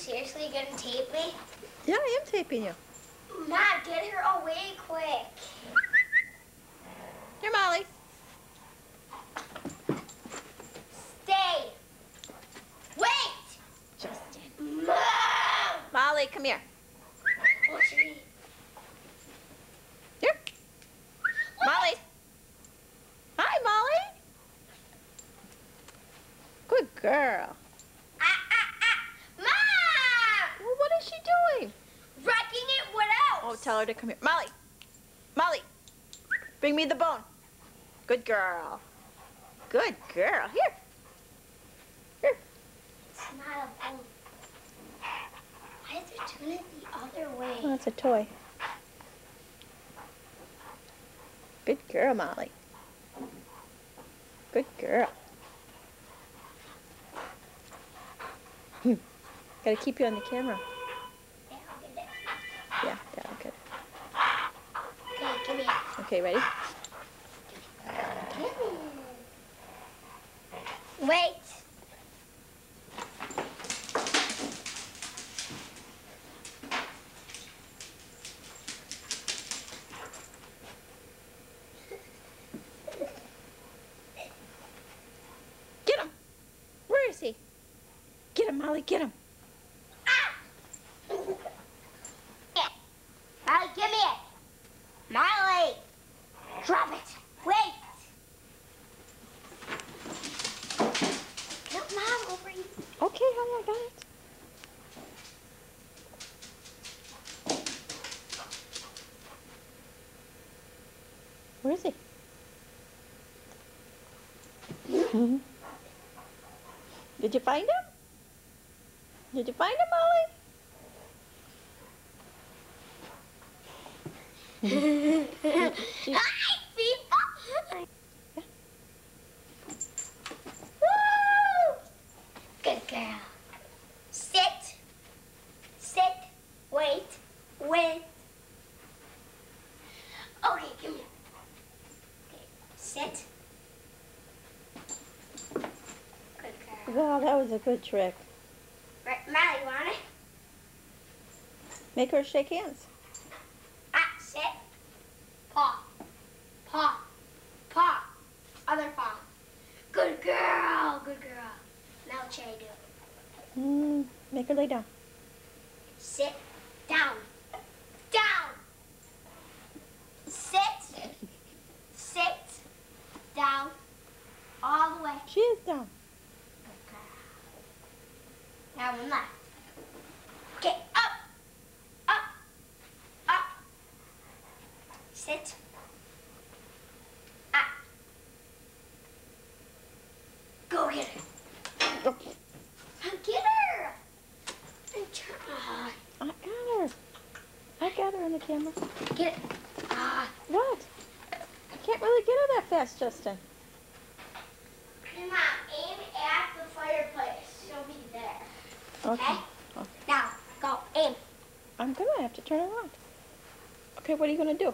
seriously gonna tape me? Yeah, I am taping you. Mom, get her away quick. Here, Molly. Stay. Wait! Justin. Mom! Molly, come here. What should we... Here. Molly. Hi, Molly. Good girl. Mom! Well, what is she doing? Wrecking it, what else? Oh, tell her to come here. Molly. Molly. Bring me the bone. Good girl. Good girl. Here. Here. It's not a bone. Why is it turning it the other way? Oh, it's a toy. Good girl, Molly. Good girl. Gotta keep you on the camera. Yeah, I'll get it. Yeah, that'll good. Okay, give me it. Okay, ready? Wait. Get him. Where is he? Get him, Molly, get him. Molly, give me it. Molly, drop it. Wait. Get Mom over here. Okay, honey, I got it. Where is he? Did you find him? Did you find him, Molly? Hi, people. Woo! Good girl. Sit. Sit. Wait. Wait. Okay, come here. Okay, sit. Good girl. Wow, that was a good trick. Right, Molly, want it? Make her shake hands. Sit. Paw. Paw. Paw. Other paw. Good girl. Good girl. Now what should I do? Make her lay down. Sit. Down. Down. Sit. Sit. Down. All the way. She is down. Good girl. Now one left. Okay, up. Up. Up. Sit. Up. Go get her. Go. Get her. And turn. I got her. I got her in the camera. Get it. What? I can't really get her that fast, Justin. Come on, aim at the fireplace. She'll be there. Okay. Now, go aim. I'm gonna have to turn around. Okay, what are you gonna do?